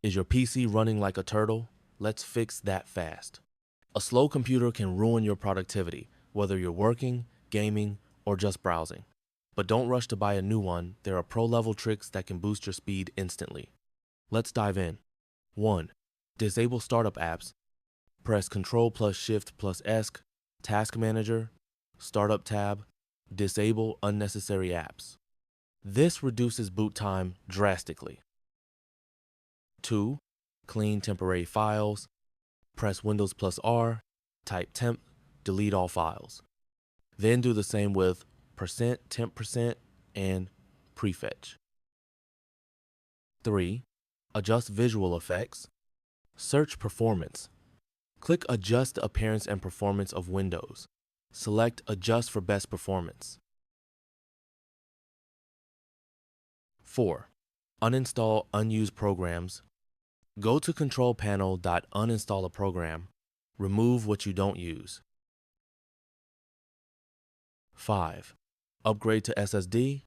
Is your PC running like a turtle? Let's fix that fast. A slow computer can ruin your productivity, whether you're working, gaming, or just browsing. But don't rush to buy a new one. There are pro-level tricks that can boost your speed instantly. Let's dive in. 1. Disable startup apps. Press Ctrl plus Shift plus S, Task Manager, Startup tab, disable unnecessary apps. This reduces boot time drastically. 2. Clean temporary files. Press Windows plus R, type temp, delete all files. Then do the same with %temp% and prefetch. 3. Adjust visual effects. Search performance. Click Adjust the appearance and performance of Windows. Select Adjust for best performance. 4. Uninstall unused programs. Go to Control Panel. Uninstall a program. Remove what you don't use. 5. Upgrade to SSD.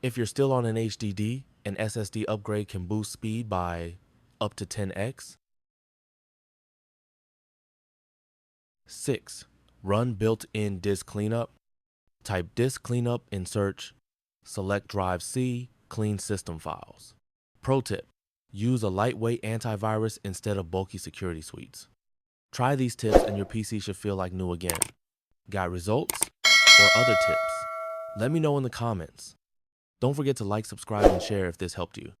If you're still on an HDD, an SSD upgrade can boost speed by up to 10x. 6. Run built-in disk cleanup. Type disk cleanup in search. Select drive C, clean system files. Pro tip: use a lightweight antivirus instead of bulky security suites. Try these tips and your PC should feel like new again. Got results or other tips? Let me know in the comments. Don't forget to like, subscribe, and share if this helped you.